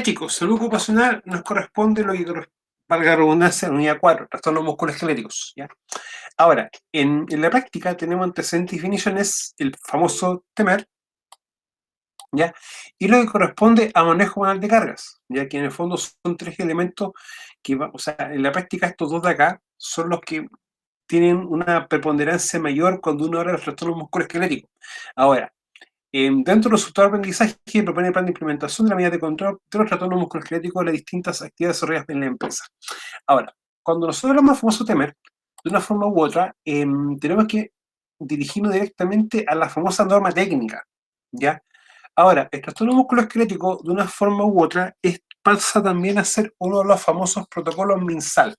Chicos, salud ocupacional nos corresponde lo que valga la redundancia, en unidad 4, trastornos musculoesqueléticos, ¿ya? Ahora, en la práctica tenemos antecedentes y definiciones, el famoso TEMER, ¿ya? Y lo que corresponde a manejo manual de cargas, ya que en el fondo son tres elementos que, o sea, en la práctica estos dos de acá son los que tienen una preponderancia mayor cuando uno habla de los trastornos musculoesqueléticos. Ahora, dentro del resultado de aprendizaje propone el plan de implementación de la medida de control de los trastornos musculoesqueléticos de las distintas actividades desarrolladas en la empresa. Ahora, cuando nosotros hablamos del famoso TEMER, de una forma u otra, tenemos que dirigirnos directamente a la famosa norma técnica, ¿ya? Ahora, el trastorno musculoesquelético, de una forma u otra, pasa también a ser uno de los famosos protocolos MinSal.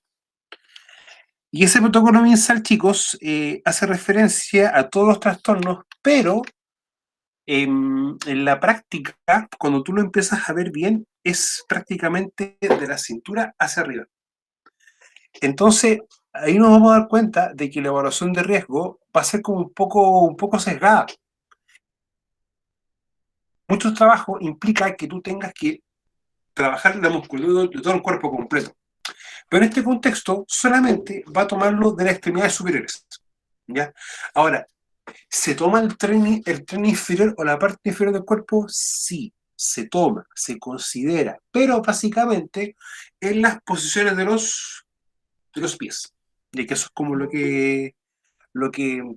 Y ese protocolo MinSal, chicos, hace referencia a todos los trastornos, pero en la práctica, cuando tú lo empiezas a ver bien, es prácticamente de la cintura hacia arriba. Entonces, ahí nos vamos a dar cuenta de que la evaluación de riesgo va a ser como un poco sesgada. Muchos trabajos implica que tú tengas que trabajar la musculatura de todo el cuerpo completo. Pero en este contexto, solamente va a tomarlo de las extremidades superiores, ¿ya? Ahora, ¿se toma el tren inferior o la parte inferior del cuerpo? Sí, se toma, se considera, pero básicamente en las posiciones de los pies, y que eso es como lo que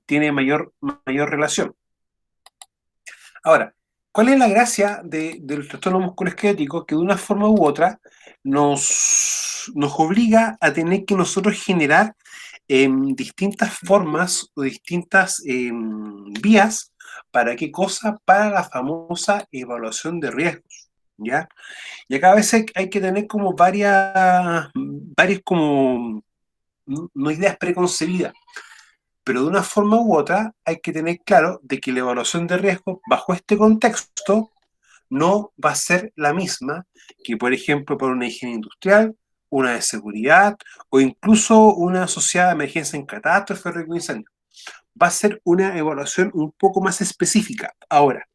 tiene mayor relación. Ahora, ¿cuál es la gracia del trastorno musculoesquelético? Que de una forma u otra nos obliga a tener que nosotros generar distintas formas o distintas vías. ¿Para qué cosa? Para la famosa evaluación de riesgos, ¿ya? Y acá a veces hay que tener como varias como, no ideas preconcebidas, pero de una forma u otra hay que tener claro de que la evaluación de riesgo bajo este contexto no va a ser la misma que, por ejemplo, para una higiene industrial, una de seguridad o incluso una asociada a emergencia en catástrofe o riesgo de incendio. Va a ser una evaluación un poco más específica. Ahora,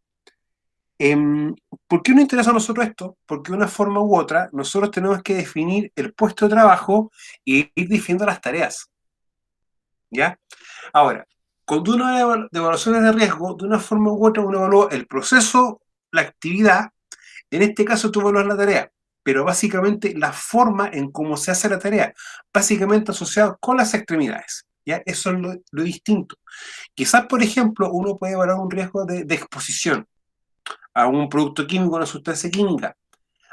¿por qué nos interesa a nosotros esto? Porque de una forma u otra nosotros tenemos que definir el puesto de trabajo e ir definiendo las tareas, ¿ya? Ahora, cuando uno habla de evaluaciones de riesgo, de una forma u otra uno evalúa el proceso, la actividad. En este caso tú evalúas la tarea, pero básicamente la forma en cómo se hace la tarea, básicamente asociado con las extremidades. ¿Ya? Eso es lo distinto. Quizás, por ejemplo, uno puede evaluar un riesgo de exposición a un producto químico, a una sustancia química,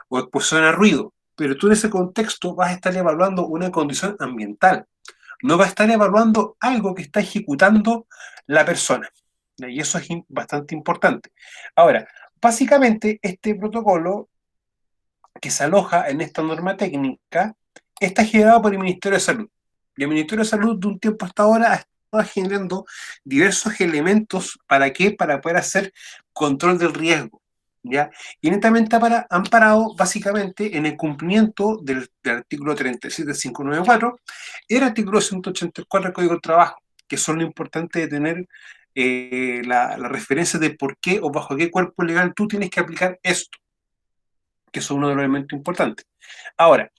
o exposición a ruido, pero tú en ese contexto vas a estar evaluando una condición ambiental, no vas a estar evaluando algo que está ejecutando la persona. Y eso es bastante importante. Ahora, básicamente este protocolo que se aloja en esta norma técnica está generado por el Ministerio de Salud. Y el Ministerio de Salud de un tiempo hasta ahora ha estado generando diversos elementos. ¿Para qué? Para poder hacer control del riesgo, ¿ya? Y netamente amparado básicamente en el cumplimiento del artículo 37594 y el artículo 184 del Código del Trabajo, que son lo importante de tener la referencia de por qué o bajo qué cuerpo legal tú tienes que aplicar esto, que son uno de los elementos importantes. Ahora,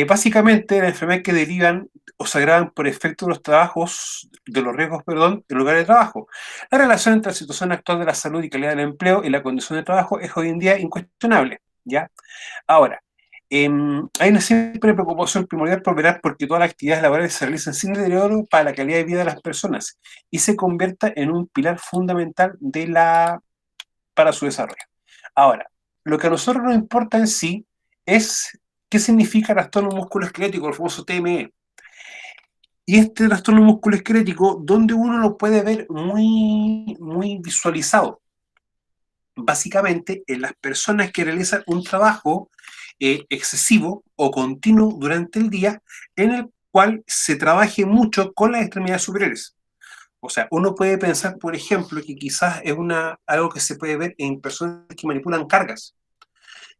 básicamente las enfermedades que derivan o se agravan por efecto de los trabajos, de los riesgos, perdón, en lugar de trabajo. La relación entre la situación actual de la salud y calidad del empleo y la condición de trabajo es hoy en día incuestionable, ¿ya? Ahora, hay una siempre preocupación primordial por velar porque todas las actividades laborales se realicen sin deterioro para la calidad de vida de las personas y se convierta en un pilar fundamental para su desarrollo. Ahora, lo que a nosotros nos importa en sí es qué significa trastorno musculoesquelético, el famoso TME. Y este trastorno musculoesquelético, ¿dónde uno lo puede ver muy visualizado? Básicamente en las personas que realizan un trabajo excesivo o continuo durante el día en el cual se trabaje mucho con las extremidades superiores. O sea, uno puede pensar, por ejemplo, que quizás es algo que se puede ver en personas que manipulan cargas.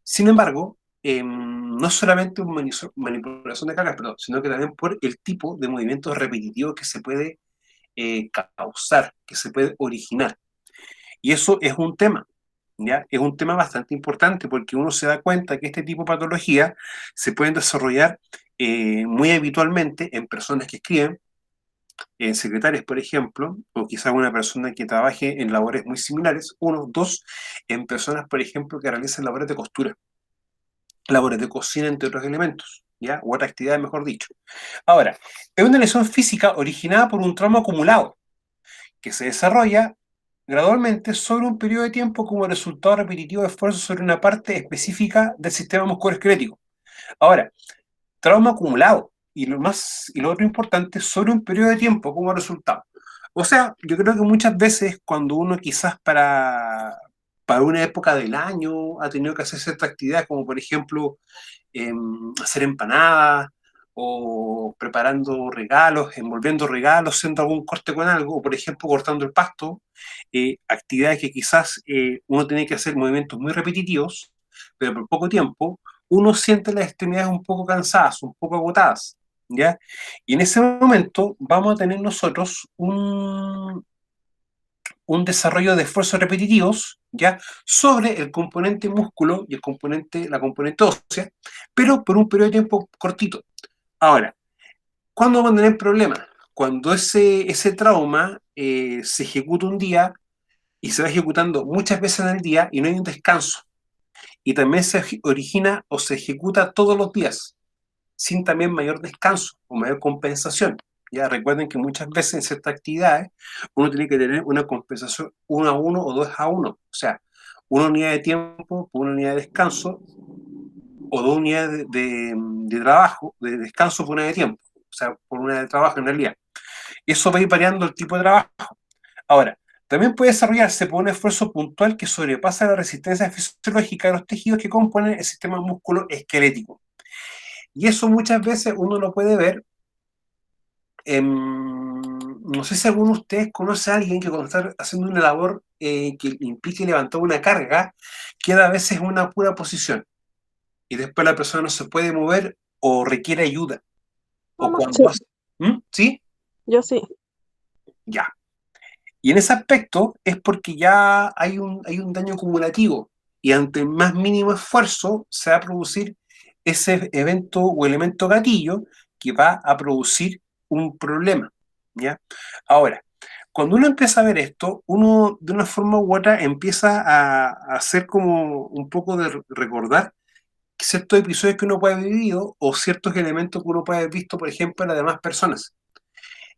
Sin embargo, no es solamente una manipulación de cargas, perdón, sino que también por el tipo de movimientos repetitivos que se puede causar, que se puede originar. Y eso es un tema, ¿ya? Es un tema bastante importante porque uno se da cuenta que este tipo de patologías se pueden desarrollar muy habitualmente en personas que escriben, en secretarias, por ejemplo, o quizás una persona que trabaje en labores muy similares, uno, dos, en personas, por ejemplo, que realizan labores de costura, labores de cocina, entre otros elementos, ¿ya? U otra actividad, mejor dicho. Ahora, es una lesión física originada por un trauma acumulado, que se desarrolla gradualmente sobre un periodo de tiempo como resultado repetitivo de esfuerzo sobre una parte específica del sistema musculoesquelético. Ahora, trauma acumulado, y lo otro importante, sobre un periodo de tiempo como resultado. O sea, yo creo que muchas veces cuando uno quizás para una época del año ha tenido que hacer cierta actividad, como por ejemplo hacer empanadas o preparando regalos, envolviendo regalos, haciendo algún corte con algo, o por ejemplo cortando el pasto, actividades que quizás uno tiene que hacer movimientos muy repetitivos, pero por poco tiempo, uno siente las extremidades un poco cansadas, un poco agotadas, ¿ya? Y en ese momento vamos a tener nosotros un desarrollo de esfuerzos repetitivos, ¿ya? Sobre el componente músculo y la componente ósea, pero por un periodo de tiempo cortito. Ahora, ¿cuándo vamos a tener problemas? Cuando ese trauma se ejecuta un día y se va ejecutando muchas veces en el día y no hay un descanso. Y también se origina o se ejecuta todos los días, sin también mayor descanso o mayor compensación. Ya recuerden que muchas veces en ciertas actividades uno tiene que tener una compensación 1 a 1 o 2 a 1. O sea, una unidad de tiempo por una unidad de descanso o 2 unidades de trabajo, de descanso por una de tiempo. O sea, por una de trabajo en realidad. Eso va a ir variando el tipo de trabajo. Ahora, también puede desarrollarse por un esfuerzo puntual que sobrepasa la resistencia fisiológica de los tejidos que componen el sistema musculoesquelético. Y eso muchas veces uno lo puede ver. No sé si alguno de ustedes conoce a alguien que cuando está haciendo una labor que implique levantar una carga, queda a veces en una pura posición y después la persona no se puede mover o requiere ayuda. O Mamá. cuando Sí, hace... ¿Mm? ¿Sí? yo sí. Ya. Y en ese aspecto es porque ya hay un daño acumulativo y ante el más mínimo esfuerzo se va a producir ese evento o elemento gatillo que va a producir un problema, ¿ya? Ahora, cuando uno empieza a ver esto, uno de una forma u otra empieza a hacer como un poco de recordar ciertos episodios que uno puede haber vivido o ciertos elementos que uno puede haber visto, por ejemplo, en las demás personas.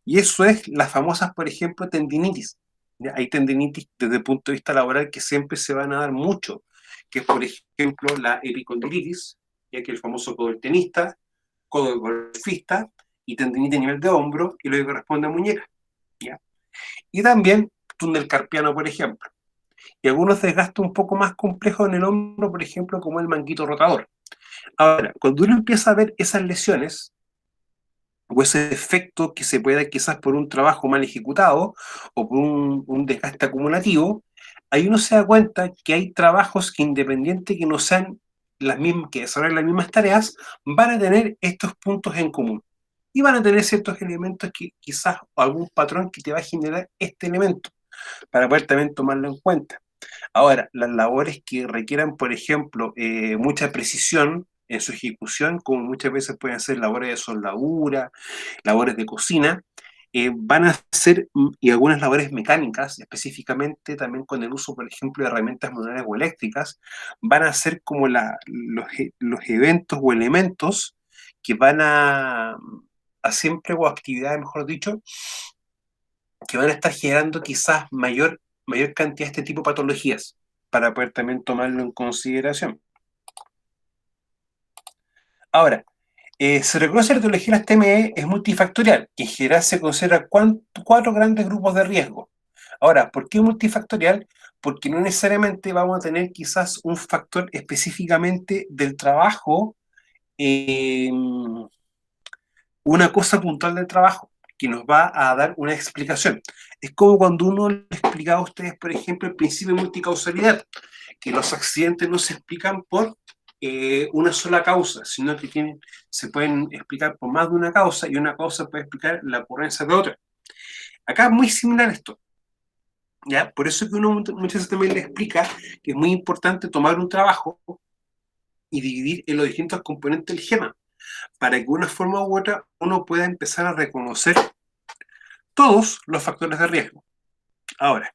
Y eso es las famosas, por ejemplo, tendinitis. ¿Ya? Hay tendinitis desde el punto de vista laboral que siempre se van a dar mucho, que es, por ejemplo, la epicondilitis, ya que el famoso codo del tenista, codo del golfista, y tendinitis a nivel de hombro, y lo que corresponde a muñeca. ¿Ya? Y también túnel carpiano, por ejemplo. Y algunos desgastos un poco más complejos en el hombro, por ejemplo, como el manguito rotador. Ahora, cuando uno empieza a ver esas lesiones, o ese efecto que se puede dar quizás por un trabajo mal ejecutado o por un desgaste acumulativo, ahí uno se da cuenta que hay trabajos que independiente que no sean las mismas, que desarrollen las mismas tareas, van a tener estos puntos en común. Y van a tener ciertos elementos que quizás algún patrón que te va a generar este elemento para poder también tomarlo en cuenta. Ahora, las labores que requieran, por ejemplo, mucha precisión en su ejecución, como muchas veces pueden ser labores de soldadura, labores de cocina, van a ser, y algunas labores mecánicas, específicamente también con el uso, por ejemplo, de herramientas manuales o eléctricas, van a ser como los eventos o elementos que van a siempre, o actividades, mejor dicho, que van a estar generando quizás mayor cantidad de este tipo de patologías, para poder también tomarlo en consideración. Ahora, se reconoce que la etiología de las TME es multifactorial, que en general se considera cuatro grandes grupos de riesgo. Ahora, ¿por qué multifactorial? Porque no necesariamente vamos a tener quizás un factor específicamente del trabajo, eh, una cosa puntual del trabajo que nos va a dar una explicación. Es como cuando uno les explicaba a ustedes, por ejemplo, el principio de multicausalidad, que los accidentes no se explican por una sola causa, sino que se pueden explicar por más de una causa y una causa puede explicar la ocurrencia de otra. Acá es muy similar esto. ¿Ya? Por eso que uno muchas veces también le explica que es muy importante tomar un trabajo y dividir en los distintos componentes del esquema, para que de una forma u otra uno pueda empezar a reconocer todos los factores de riesgo. Ahora,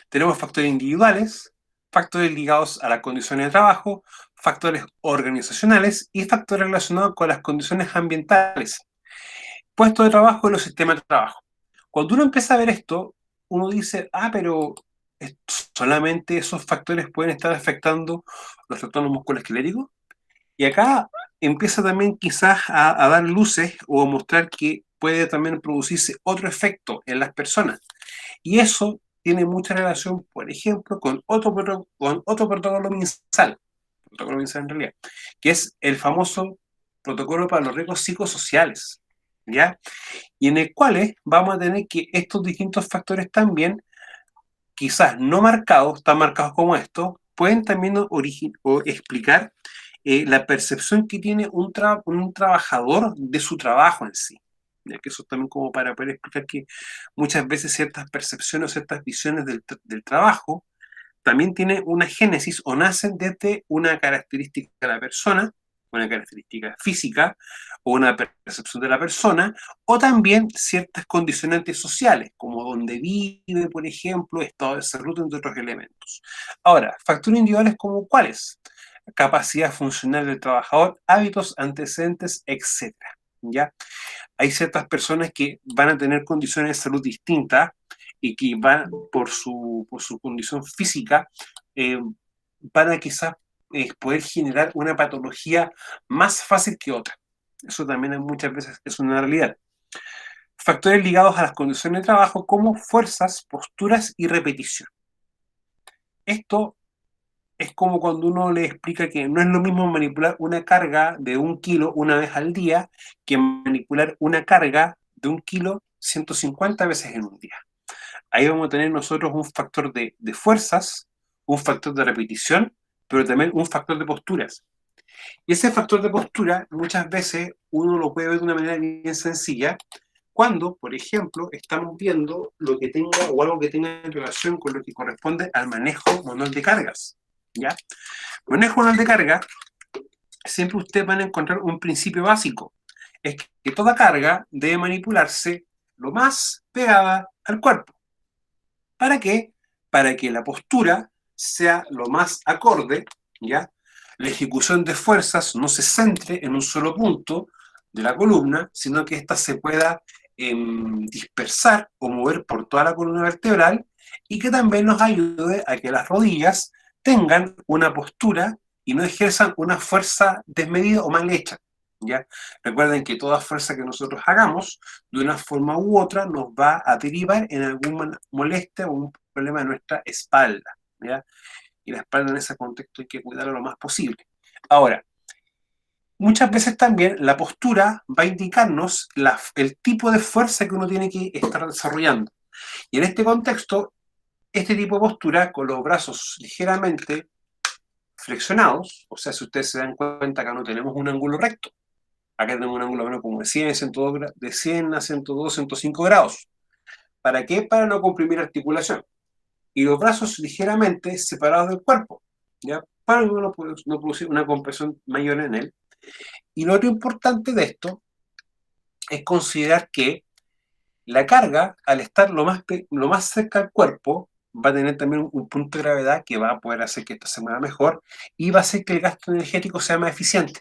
tenemos factores individuales, factores ligados a las condiciones de trabajo, factores organizacionales y factores relacionados con las condiciones ambientales, puesto de trabajo y los sistemas de trabajo. Cuando uno empieza a ver esto, uno dice, pero solamente esos factores pueden estar afectando los trastornos musculoesqueléticos. Y acá empieza también quizás a dar luces o a mostrar que puede también producirse otro efecto en las personas. Y eso tiene mucha relación, por ejemplo, con otro protocolo MinSal en realidad, que es el famoso protocolo para los riesgos psicosociales, ¿ya? Y en el cual vamos a tener que estos distintos factores también, quizás no marcados, tan marcados como estos, pueden también o explicar la percepción que tiene un trabajador de su trabajo en sí. Ya que eso también como para poder explicar que muchas veces ciertas percepciones o ciertas visiones del trabajo también tienen una génesis o nacen desde una característica de la persona, una característica física o una percepción de la persona, o también ciertas condicionantes sociales, como donde vive, por ejemplo, estado de salud, entre otros elementos. Ahora, factores individuales como cuáles: capacidad funcional del trabajador, hábitos, antecedentes, etcétera. ¿Ya? Hay ciertas personas que van a tener condiciones de salud distintas y que van por su condición física, eh, van a quizás poder generar una patología más fácil que otra. Eso también muchas veces es una realidad. Factores ligados a las condiciones de trabajo como fuerzas, posturas y repetición. Esto es como cuando uno le explica que no es lo mismo manipular una carga de 1 kilo una vez al día que manipular una carga de 1 kilo 150 veces en un día. Ahí vamos a tener nosotros un factor de fuerzas, un factor de repetición, pero también un factor de posturas. Y ese factor de postura muchas veces uno lo puede ver de una manera bien sencilla cuando, por ejemplo, estamos viendo lo que tenga o algo que tenga en relación con lo que corresponde al manejo manual de cargas. ¿Ya? Manejo manual de carga, siempre ustedes van a encontrar un principio básico. Es que toda carga debe manipularse lo más pegada al cuerpo. ¿Para qué? Para que la postura sea lo más acorde, ¿ya? La ejecución de fuerzas no se centre en un solo punto de la columna, sino que ésta se pueda dispersar o mover por toda la columna vertebral y que también nos ayude a que las rodillas tengan una postura y no ejerzan una fuerza desmedida o mal hecha, ¿ya? Recuerden que toda fuerza que nosotros hagamos, de una forma u otra, nos va a derivar en alguna molestia o un problema de nuestra espalda, ¿ya? Y la espalda en ese contexto hay que cuidarla lo más posible. Ahora, muchas veces también la postura va a indicarnos el tipo de fuerza que uno tiene que estar desarrollando. Y en este contexto, este tipo de postura, con los brazos ligeramente flexionados, o sea, si ustedes se dan cuenta, acá no tenemos un ángulo recto, acá tenemos un ángulo menos como de 100 a 102, 105 grados. ¿Para qué? Para no comprimir articulación. Y los brazos ligeramente separados del cuerpo, ¿ya? Para no producir una compresión mayor en él. Y lo otro importante de esto es considerar que la carga, al estar lo más cerca del cuerpo, va a tener también un punto de gravedad que va a poder hacer que esto se mueva mejor y va a hacer que el gasto energético sea más eficiente.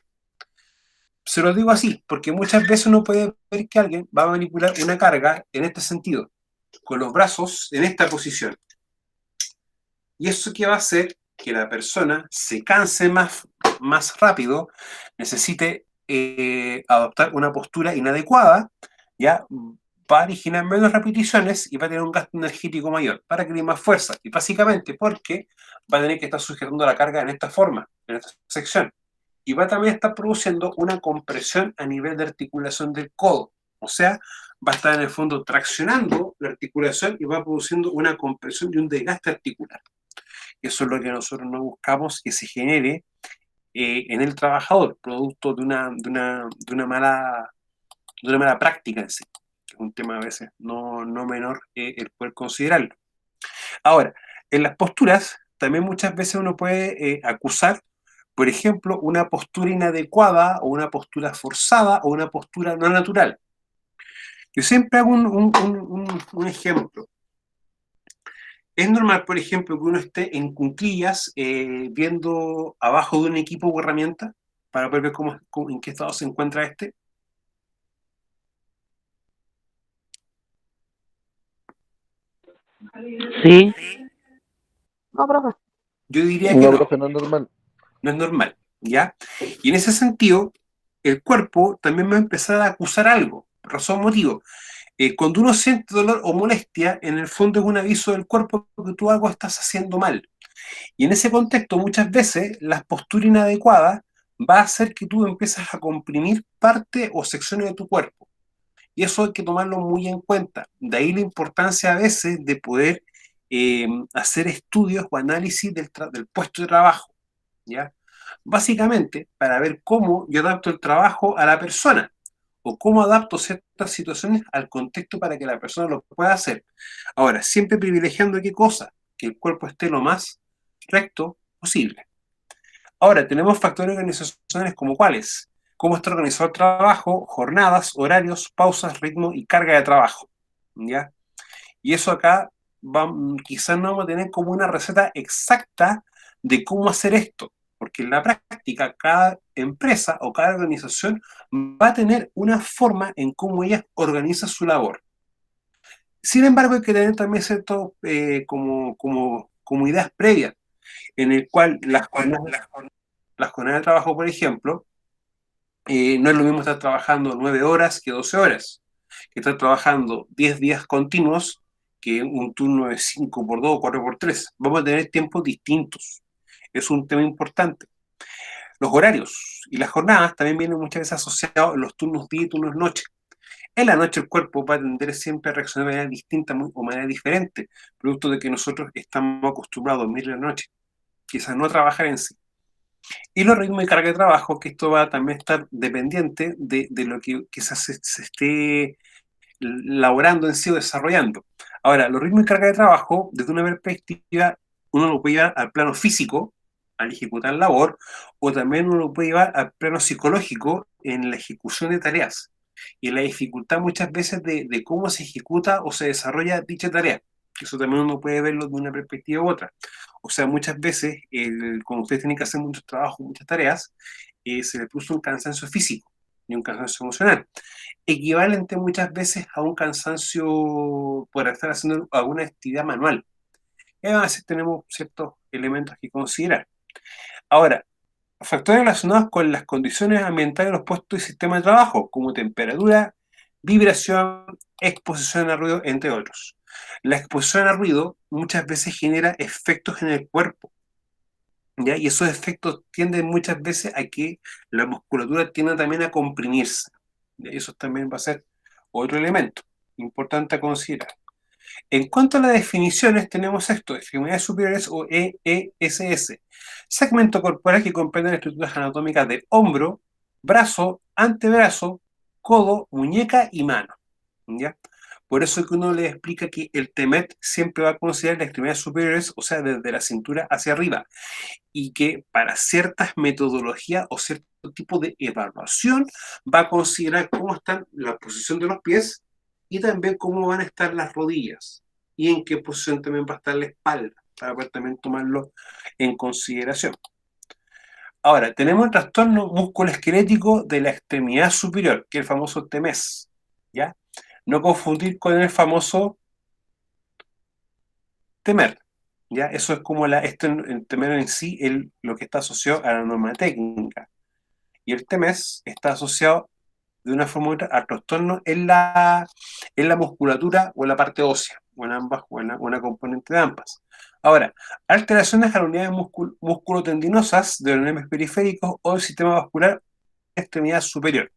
Se lo digo así, porque muchas veces uno puede ver que alguien va a manipular una carga en este sentido, con los brazos en esta posición. Y eso que va a hacer que la persona se canse más rápido, necesite adoptar una postura inadecuada, ya va a originar menos repeticiones y va a tener un gasto energético mayor para que más fuerza. Y básicamente porque va a tener que estar sujetando la carga en esta forma, en esta sección. Y va a también estar produciendo una compresión a nivel de articulación del codo. O sea, va a estar en el fondo traccionando la articulación y va produciendo una compresión y un desgaste articular. Eso es lo que nosotros no buscamos que se genere en el trabajador, producto de una mala práctica en sí. es un tema a veces no menor el poder considerarlo. Ahora, en las posturas también muchas veces uno puede acusar, por ejemplo, una postura inadecuada o una postura forzada o una postura no natural. Yo siempre hago un ejemplo. Es normal, por ejemplo, que uno esté en cuclillas viendo abajo de un equipo o herramienta para poder ver en qué estado se encuentra este. Sí. No, profe. Yo diría que No, no, profe, no es normal. no es normal, ¿ya? Y en ese sentido, el cuerpo también va a empezar a acusar algo, razón, motivo. Cuando uno siente dolor o molestia, en el fondo es un aviso del cuerpo que tú algo estás haciendo mal. Y en ese contexto, muchas veces, la postura inadecuada va a hacer que tú empieces a comprimir parte o secciones de tu cuerpo. Y eso hay que tomarlo muy en cuenta. De ahí la importancia a veces de poder hacer estudios o análisis del puesto de trabajo, ¿ya? Básicamente, para ver cómo yo adapto el trabajo a la persona o cómo adapto ciertas situaciones al contexto para que la persona lo pueda hacer. Ahora, siempre privilegiando qué cosa, que el cuerpo esté lo más recto posible. Ahora, tenemos factores organizacionales como cuáles, cómo está organizado el trabajo, jornadas, horarios, pausas, ritmo y carga de trabajo, ¿ya? Y eso acá quizás no vamos a tener como una receta exacta de cómo hacer esto, porque en la práctica cada empresa o cada organización va a tener una forma en cómo ella organiza su labor. Sin embargo, hay que tener también cierto como ideas previas, en el cual las jornadas de trabajo, por ejemplo, no es lo mismo estar trabajando 9 horas que 12 horas, que estar trabajando 10 días continuos que un turno de 5 por 2 o 4 por 3. Vamos a tener tiempos distintos. Es un tema importante. Los horarios y las jornadas también vienen muchas veces asociados a los turnos día y turnos noche. En la noche el cuerpo va a tender siempre a reaccionar de manera distinta o manera diferente, producto de que nosotros estamos acostumbrados a dormir en la noche, quizás no a trabajar en sí. Y los ritmos de carga de trabajo, que esto va a también estar dependiente de lo que quizás se esté laborando en sí o desarrollando. Ahora, los ritmos de carga de trabajo, desde una perspectiva, uno lo puede llevar al plano físico, al ejecutar labor, o también uno lo puede llevar al plano psicológico en la ejecución de tareas y la dificultad muchas veces de cómo se ejecuta o se desarrolla dicha tarea. Eso también uno puede verlo de una perspectiva u otra. O sea, muchas veces, cuando ustedes tienen que hacer muchos trabajos, muchas tareas, se les puso un cansancio físico y un cansancio emocional, equivalente muchas veces a un cansancio por estar haciendo alguna actividad manual. Y a veces tenemos ciertos elementos que considerar. Ahora, factores relacionados con las condiciones ambientales de los puestos y sistemas de trabajo, como temperatura, vibración, exposición a ruido, entre otros. La exposición a ruido muchas veces genera efectos en el cuerpo, ¿ya? Y esos efectos tienden muchas veces a que la musculatura tienda también a comprimirse. ¿Ya? Eso también va a ser otro elemento importante a considerar. En cuanto a las definiciones, tenemos esto, extremidades superiores o EESS, segmento corporal que comprende las estructuras anatómicas del hombro, brazo, antebrazo, codo, muñeca y mano, ¿ya? Por eso es que uno le explica que el TEMET siempre va a considerar las extremidades superiores, o sea, desde la cintura hacia arriba, y que para ciertas metodologías o cierto tipo de evaluación va a considerar cómo está la posición de los pies y también cómo van a estar las rodillas y en qué posición también va a estar la espalda, para poder también tomarlo en consideración. Ahora, tenemos el trastorno musculoesquelético de la extremidad superior, que es el famoso TEMES, ¿ya? No confundir con el famoso TEMER, ¿ya? Eso es como el TEMER en sí, lo que está asociado a la norma técnica. Y el TEMES está asociado de una forma u otra al trastorno en la musculatura o en la parte ósea, o en ambas, o en una componente de ambas. Ahora, alteraciones a las unidades musculotendinosas de los nervios periféricos o del sistema vascular extremidad superior.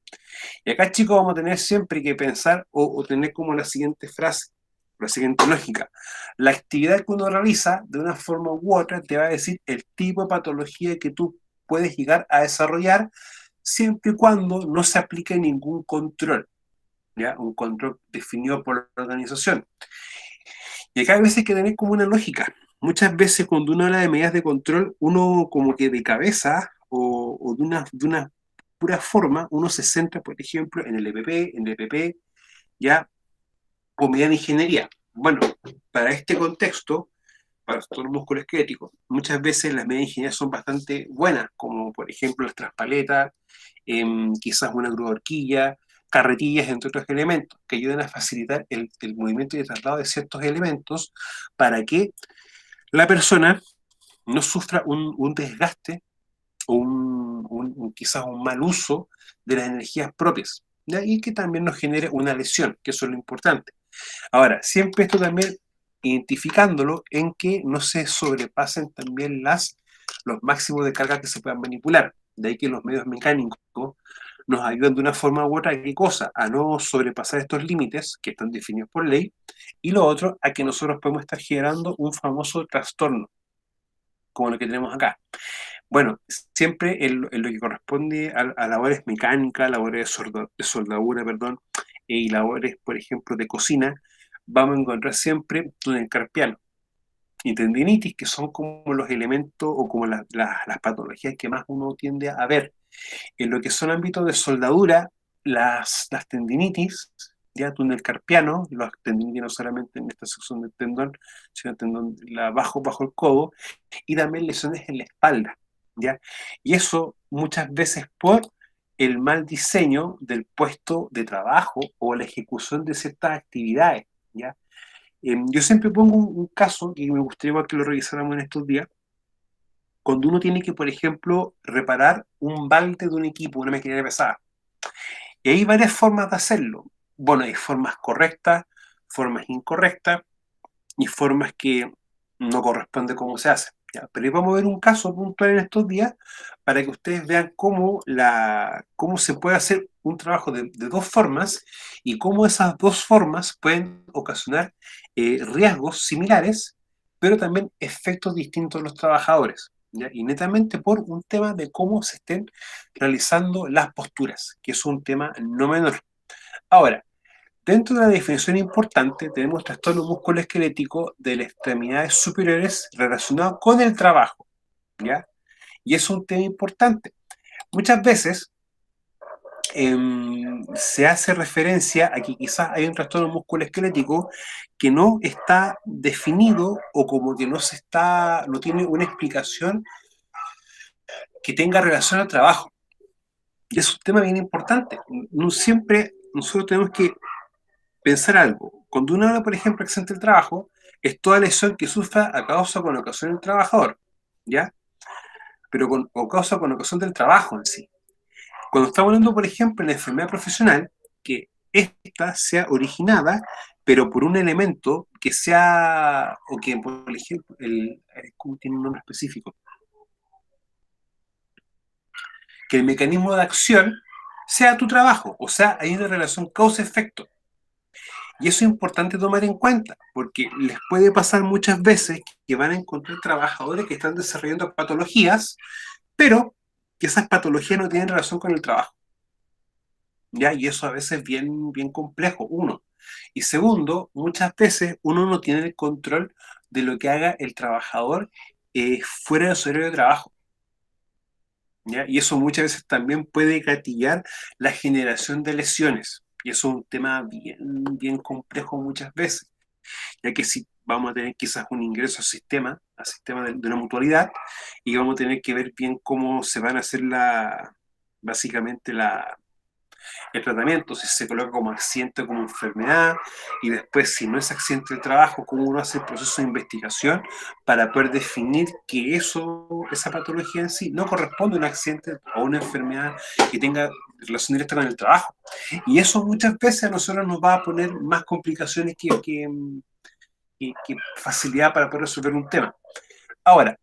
Y acá, chicos, vamos a tener siempre que pensar o tener como la siguiente frase, la siguiente lógica. La actividad que uno realiza, de una forma u otra, te va a decir el tipo de patología que tú puedes llegar a desarrollar siempre y cuando no se aplique ningún control. ¿ya? Un control definido por la organización. Y acá a veces hay que tener como una lógica. Muchas veces cuando uno habla de medidas de control, uno como que de cabeza o de una pura forma, uno se centra, por ejemplo, en el EPP, en el EPP, ya, o medida de ingeniería. Bueno, para este contexto, para todos los músculos esqueléticos, muchas veces las medidas de ingeniería son bastante buenas, como por ejemplo las traspaletas, quizás una grúa horquilla, carretillas, entre otros elementos, que ayudan a facilitar el movimiento y el traslado de ciertos elementos para que la persona no sufra un desgaste o quizás un mal uso de las energías propias. De ahí que también nos genere una lesión, que eso es lo importante. Ahora, siempre esto también identificándolo en que no se sobrepasen también los máximos de carga que se puedan manipular. De ahí que los medios mecánicos nos ayudan de una forma u otra, ¿qué cosa? A no sobrepasar estos límites que están definidos por ley, y lo otro, a que nosotros podemos estar generando un famoso trastorno, como lo que tenemos acá. Bueno, siempre en lo que corresponde a labores mecánicas, labores de soldadura, perdón, y labores, por ejemplo, de cocina, vamos a encontrar siempre túnel carpiano y tendinitis, que son como los elementos o como las patologías que más uno tiende a ver. En lo que son ámbitos de soldadura, las tendinitis, ya túnel carpiano, los tendinitis no solamente en esta sección del tendón, sino tendón bajo el codo, y también lesiones en la espalda, ¿ya? Y eso muchas veces por el mal diseño del puesto de trabajo o la ejecución de ciertas actividades, ¿ya? Yo siempre pongo un caso que me gustaría igual que lo revisáramos en estos días, cuando uno tiene que, por ejemplo, reparar un balde de un equipo, una maquinaria pesada. Y hay varias formas de hacerlo. Bueno, hay formas correctas, formas incorrectas y formas que no corresponde cómo se hace. ¿Ya? Pero ahí vamos a ver un caso puntual en estos días para que ustedes vean cómo se puede hacer un trabajo de dos formas y cómo esas dos formas pueden ocasionar riesgos similares, pero también efectos distintos a los trabajadores. ¿Ya? Y netamente por un tema de cómo se estén realizando las posturas, que es un tema no menor. Ahora, dentro de la definición importante tenemos trastorno musculoesquelético de las extremidades superiores relacionado con el trabajo, ¿ya? Y es un tema importante. Muchas veces se hace referencia a que quizás hay un trastorno musculoesquelético que no está definido o como que no tiene una explicación que tenga relación al trabajo. Y es un tema bien importante. No siempre nosotros tenemos que pensar algo. Cuando uno habla, por ejemplo, de accidente del trabajo, es toda lesión que sufra a causa con ocasión del trabajador, ¿ya? Pero o causa con ocasión del trabajo en sí. Cuando estamos hablando, por ejemplo, de la enfermedad profesional, que esta sea originada, pero por un elemento que sea, o que, por ejemplo, ¿cómo tiene un nombre específico? Que el mecanismo de acción sea tu trabajo, o sea, hay una relación causa-efecto. Y eso es importante tomar en cuenta, porque les puede pasar muchas veces que van a encontrar trabajadores que están desarrollando patologías, pero que esas patologías no tienen relación con el trabajo. ¿Ya? Y eso a veces es bien, bien complejo, uno. Y segundo, muchas veces uno no tiene el control de lo que haga el trabajador fuera de su horario de trabajo. ¿Ya? Y eso muchas veces también puede gatillar la generación de lesiones. Y eso es un tema bien, bien complejo muchas veces, ya que si vamos a tener quizás un ingreso al sistema de una mutualidad, y vamos a tener que ver bien cómo se van a hacer básicamente el tratamiento, si se coloca como accidente o como enfermedad, y después si no es accidente de trabajo, cómo uno hace el proceso de investigación para poder definir que esa patología en sí no corresponde a un accidente o a una enfermedad que tenga relación directa con el trabajo. Y eso muchas veces a nosotros nos va a poner más complicaciones que facilidad para poder resolver un tema. Ahora,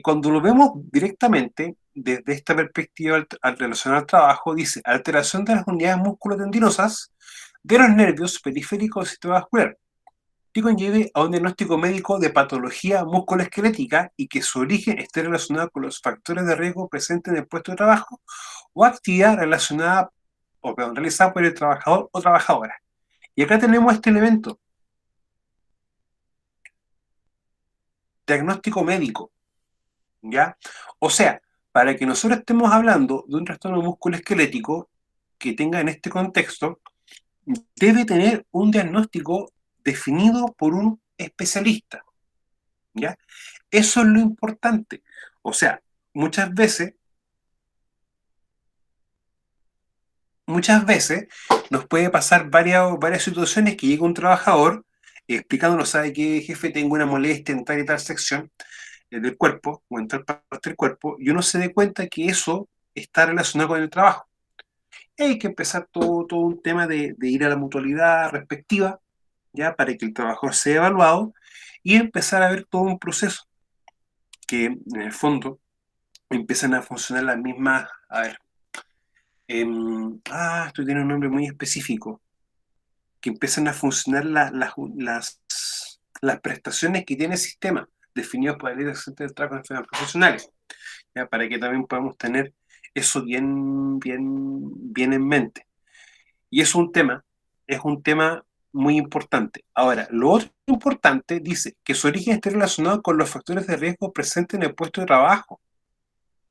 cuando lo vemos directamente desde esta perspectiva al relacionar al trabajo, dice alteración de las unidades musculotendinosas de los nervios periféricos del sistema vascular, que conlleve a un diagnóstico médico de patología musculoesquelética y que su origen esté relacionado con los factores de riesgo presentes en el puesto de trabajo o actividad relacionada o perdón, realizada por el trabajador o trabajadora. Y acá tenemos este elemento, diagnóstico médico, ¿ya? O sea, para que nosotros estemos hablando de un trastorno musculoesquelético que tenga en este contexto, debe tener un diagnóstico definido por un especialista, ¿ya? Eso es lo importante. O sea, muchas veces nos puede pasar varias situaciones que llega un trabajador explicándonos, sabe que jefe, tengo una molestia en tal y tal sección del cuerpo o en tal parte del cuerpo, y uno se dé cuenta que eso está relacionado con el trabajo. Y hay que empezar todo un tema de ir a la mutualidad respectiva, ya para que el trabajador sea evaluado y empezar a ver todo un proceso que en el fondo empiezan a funcionar las mismas, a ver, esto tiene un nombre muy específico, que empiezan a funcionar las prestaciones que tiene el sistema, definidos por la Ley del Trabajo de Enfermedades Profesionales, ¿ya? Para que también podamos tener eso bien en mente. Y es un tema muy importante. Ahora, lo otro importante dice que su origen esté relacionado con los factores de riesgo presentes en el puesto de trabajo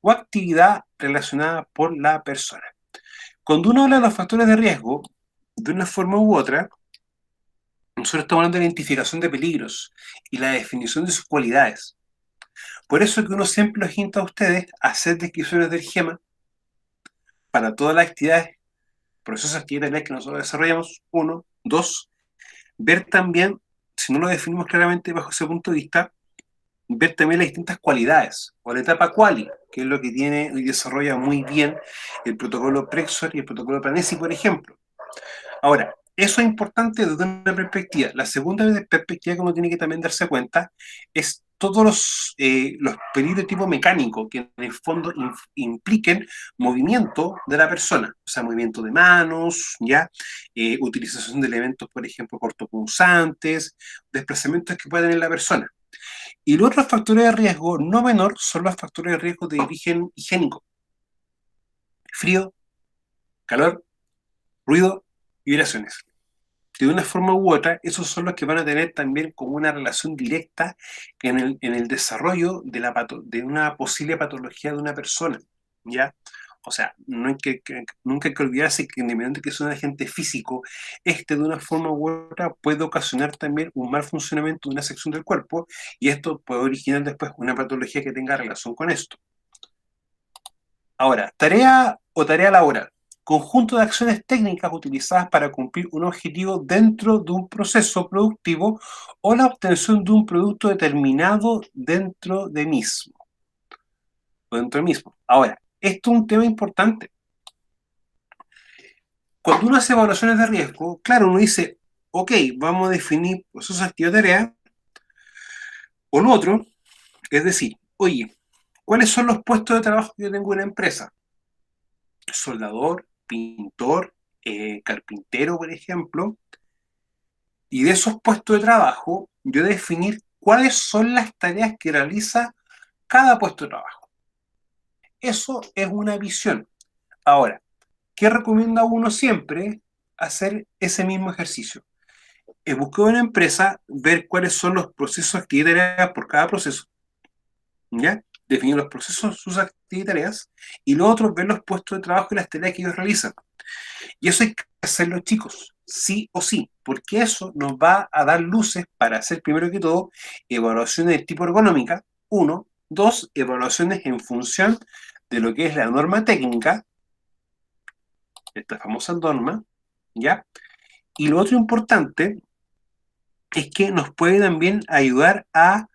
o actividad relacionada por la persona. Cuando uno habla de los factores de riesgo, de una forma u otra, nosotros estamos hablando de la identificación de peligros y la definición de sus cualidades. Por eso que uno siempre los insta a ustedes a hacer descripciones del GEMA para todas las actividades, procesos actividades que nosotros desarrollamos, uno. Dos, ver también, si no lo definimos claramente bajo ese punto de vista, ver también las distintas cualidades, o la etapa quali, que es lo que tiene y desarrolla muy bien el protocolo Prexor y el protocolo Planesi, por ejemplo. Ahora, eso es importante desde una perspectiva. La segunda perspectiva que uno tiene que también darse cuenta es todos los peligros de tipo mecánico que en el fondo impliquen movimiento de la persona, o sea, movimiento de manos, ya, utilización de elementos, por ejemplo, cortopunzantes, desplazamientos que pueda tener la persona. Y los otros factores de riesgo no menor son los factores de riesgo de origen higiénico: frío, calor, ruido, vibraciones. De una forma u otra, esos son los que van a tener también como una relación directa en el desarrollo de una posible patología de una persona, ¿ya? O sea, nunca hay que olvidarse que independientemente de que sea un agente físico, de una forma u otra puede ocasionar también un mal funcionamiento de una sección del cuerpo, y esto puede originar después una patología que tenga relación con esto. Ahora, tarea o tarea laboral: conjunto de acciones técnicas utilizadas para cumplir un objetivo dentro de un proceso productivo o la obtención de un producto determinado dentro de mismo. Ahora, esto es un tema importante. Cuando uno hace evaluaciones de riesgo, claro, uno dice, ok, vamos a definir procesos, actividad, tarea, o lo otro, es decir, oye, ¿cuáles son los puestos de trabajo que yo tengo en la empresa? Soldador, pintor, carpintero, por ejemplo, y de esos puestos de trabajo, yo definir cuáles son las tareas que realiza cada puesto de trabajo. Eso es una visión. Ahora, ¿qué recomienda uno siempre? Hacer ese mismo ejercicio. Buscar una empresa, ver cuáles son los procesos, actividades y tareas por cada proceso, ¿ya? Definir los procesos, sus actividades y tareas, y lo otro, ver los puestos de trabajo y las tareas que ellos realizan. Y eso hay que hacerlo, chicos, sí o sí, porque eso nos va a dar luces para hacer, primero que todo, evaluaciones de tipo ergonómica, uno. Dos, evaluaciones en función de lo que es la norma técnica, esta famosa norma, ¿ya? Y lo otro importante es que nos puede también ayudar a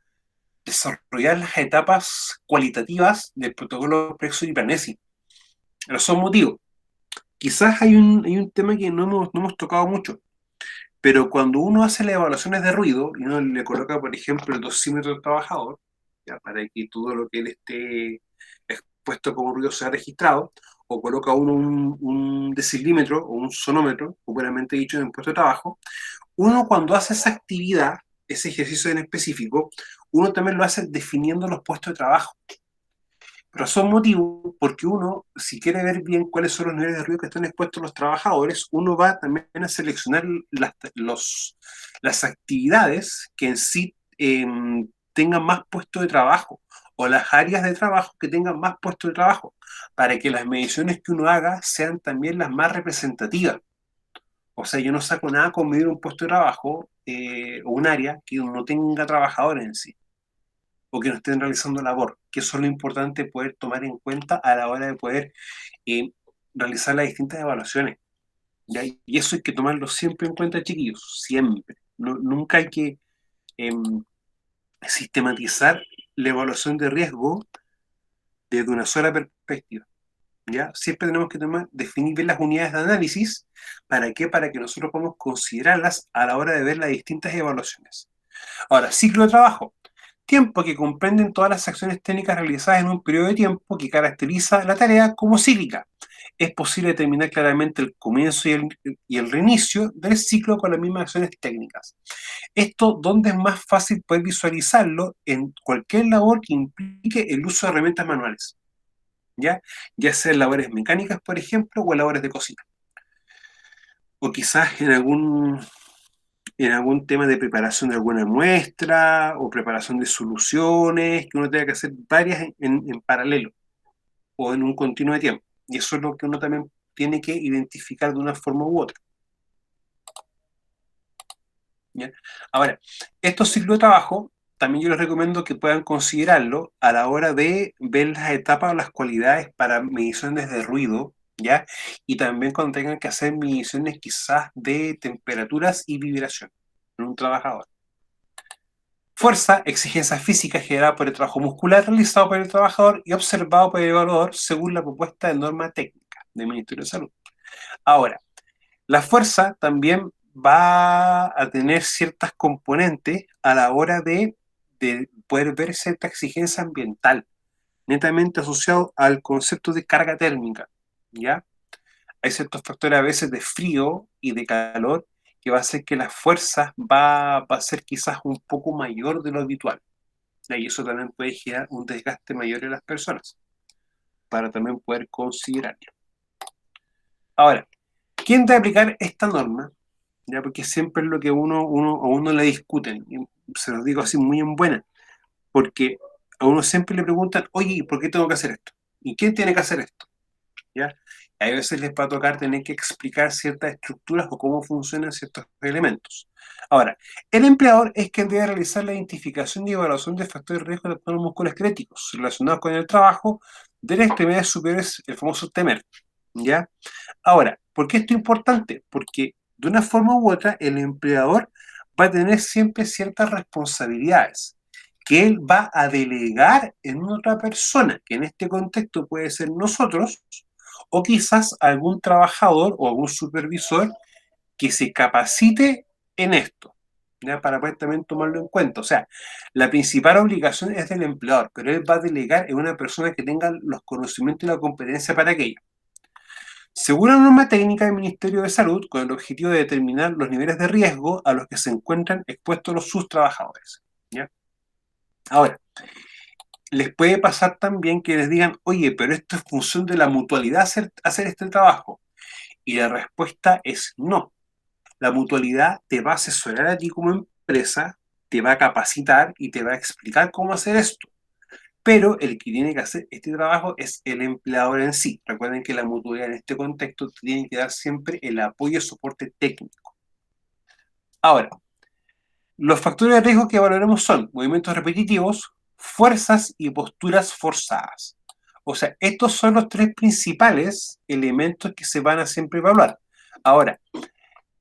desarrollar las etapas cualitativas del protocolo Prexor y Planesi. Pero son motivos. Quizás hay un tema que no hemos tocado mucho, pero cuando uno hace las evaluaciones de ruido y uno le coloca, por ejemplo, el dosímetro del trabajador, ya, para que todo lo que él esté expuesto como ruido sea registrado, o coloca uno un decilímetro o un sonómetro, popularmente dicho, en el puesto de trabajo, uno cuando hace esa actividad, ese ejercicio en específico, uno también lo hace definiendo los puestos de trabajo. Razón motivo, porque uno, si quiere ver bien cuáles son los niveles de riesgo que están expuestos los trabajadores, uno va también a seleccionar las actividades que en sí tengan más puestos de trabajo o las áreas de trabajo que tengan más puestos de trabajo, para que las mediciones que uno haga sean también las más representativas. O sea, yo no saco nada con medir un puesto de trabajo o un área que no tenga trabajadores en sí o que no estén realizando labor, que eso es lo importante poder tomar en cuenta a la hora de poder eh, realizar las distintas evaluaciones. ¿Ya? Y eso hay que tomarlo siempre en cuenta, chiquillos, siempre. Nunca hay que eh, sistematizar la evaluación de riesgo desde una sola perspectiva. ¿Ya? Siempre tenemos que definir bien las unidades de análisis. ¿Para qué? Para que nosotros podamos considerarlas a la hora de ver las distintas evaluaciones. Ahora, ciclo de trabajo. Tiempo que comprenden todas las acciones técnicas realizadas en un periodo de tiempo que caracteriza la tarea como cíclica. Es posible determinar claramente el comienzo y el reinicio del ciclo con las mismas acciones técnicas. Esto, donde es más fácil poder visualizarlo en cualquier labor que implique el uso de herramientas manuales, ¿ya? Ya sea en labores mecánicas, por ejemplo, o en labores de cocina. O quizás en algún tema de preparación de alguna muestra o preparación de soluciones, que uno tenga que hacer varias en paralelo o en un continuo de tiempo. Y eso es lo que uno también tiene que identificar de una forma u otra. ¿Ya? Ahora, estos ciclos de trabajo, también yo les recomiendo que puedan considerarlo a la hora de ver las etapas o las cualidades para mediciones de ruido, ¿ya? Y también cuando tengan que hacer mediciones quizás de temperaturas y vibración en un trabajador. Fuerza, exigencia física generada por el trabajo muscular realizado por el trabajador y observado por el evaluador según la propuesta de norma técnica del Ministerio de Salud. Ahora, la fuerza también va a tener ciertas componentes a la hora de poder ver cierta exigencia ambiental, netamente asociado al concepto de carga térmica, ¿ya? Hay ciertos factores a veces de frío y de calor que va a hacer que la fuerza va a ser quizás un poco mayor de lo habitual. Y eso también puede generar un desgaste mayor en las personas, para también poder considerarlo. Ahora, ¿quién debe aplicar esta norma? Ya, porque siempre es lo que a uno le discuten, y se los digo así muy en buena, porque a uno siempre le preguntan, oye, ¿por qué tengo que hacer esto? ¿Y quién tiene que hacer esto? ¿Ya? A veces les va a tocar tener que explicar ciertas estructuras o cómo funcionan ciertos elementos. Ahora, el empleador es quien debe realizar la identificación y evaluación de factores de riesgo de los músculos críticos relacionados con el trabajo de las extremidades superiores, el famoso TEMER. ¿Ya? Ahora, ¿por qué esto es importante? Porque de una forma u otra el empleador va a tener siempre ciertas responsabilidades que él va a delegar en otra persona, que en este contexto puede ser nosotros, o quizás algún trabajador o algún supervisor que se capacite en esto, ¿ya? Para poder también tomarlo en cuenta. O sea, la principal obligación es del empleador, pero él va a delegar en una persona que tenga los conocimientos y la competencia para aquello. Según la norma técnica del Ministerio de Salud, con el objetivo de determinar los niveles de riesgo a los que se encuentran expuestos sus trabajadores, ¿ya? Ahora, les puede pasar también que les digan, oye, pero esto es función de la mutualidad hacer este trabajo. Y la respuesta es no. La mutualidad te va a asesorar a ti como empresa, te va a capacitar y te va a explicar cómo hacer esto. Pero el que tiene que hacer este trabajo es el empleador en sí. Recuerden que la mutualidad en este contexto tiene que dar siempre el apoyo y soporte técnico. Ahora, los factores de riesgo que valoraremos son movimientos repetitivos, fuerzas y posturas forzadas. O sea, estos son los tres principales elementos que se van a siempre evaluar. Ahora,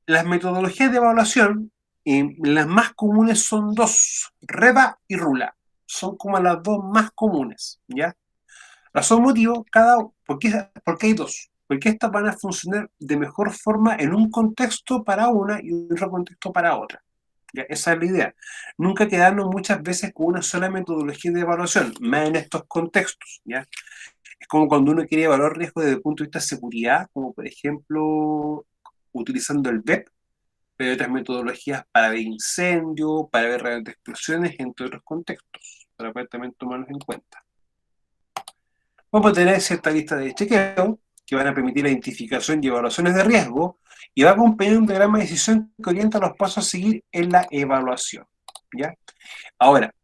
las metodologías de evaluación, las más comunes son dos, REBA y RULA. Son como las dos más comunes, ¿ya? Razón motivo, ¿por qué hay dos? Porque estas van a funcionar de mejor forma en un contexto para una y en otro contexto para otra. ¿Ya? Esa es la idea. Nunca quedarnos muchas veces con una sola metodología de evaluación, más en estos contextos. ¿Ya? Es como cuando uno quiere evaluar riesgos desde el punto de vista de seguridad, como por ejemplo utilizando el BEP, pero hay otras metodologías para ver incendios, para ver de explosiones, entre otros contextos, para poder también tomarlos en cuenta. Vamos a tener cierta lista de chequeo que van a permitir la identificación y evaluaciones de riesgo y va a acompañar un diagrama de decisión que orienta los pasos a seguir en la evaluación. ¿Ya? Ahora,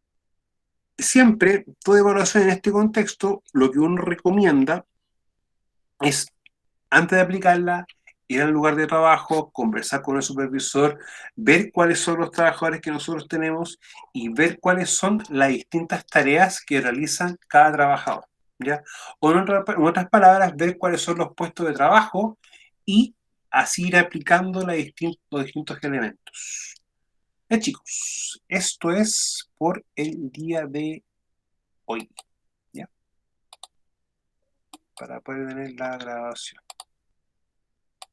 siempre, toda evaluación en este contexto, lo que uno recomienda es, antes de aplicarla, ir al lugar de trabajo, conversar con el supervisor, ver cuáles son los trabajadores que nosotros tenemos y ver cuáles son las distintas tareas que realizan cada trabajador. ¿Ya? O en otras palabras, ver cuáles son los puestos de trabajo y así ir aplicando los distintos elementos. Chicos, esto es por el día de hoy, ¿ya? Para poder tener la grabación.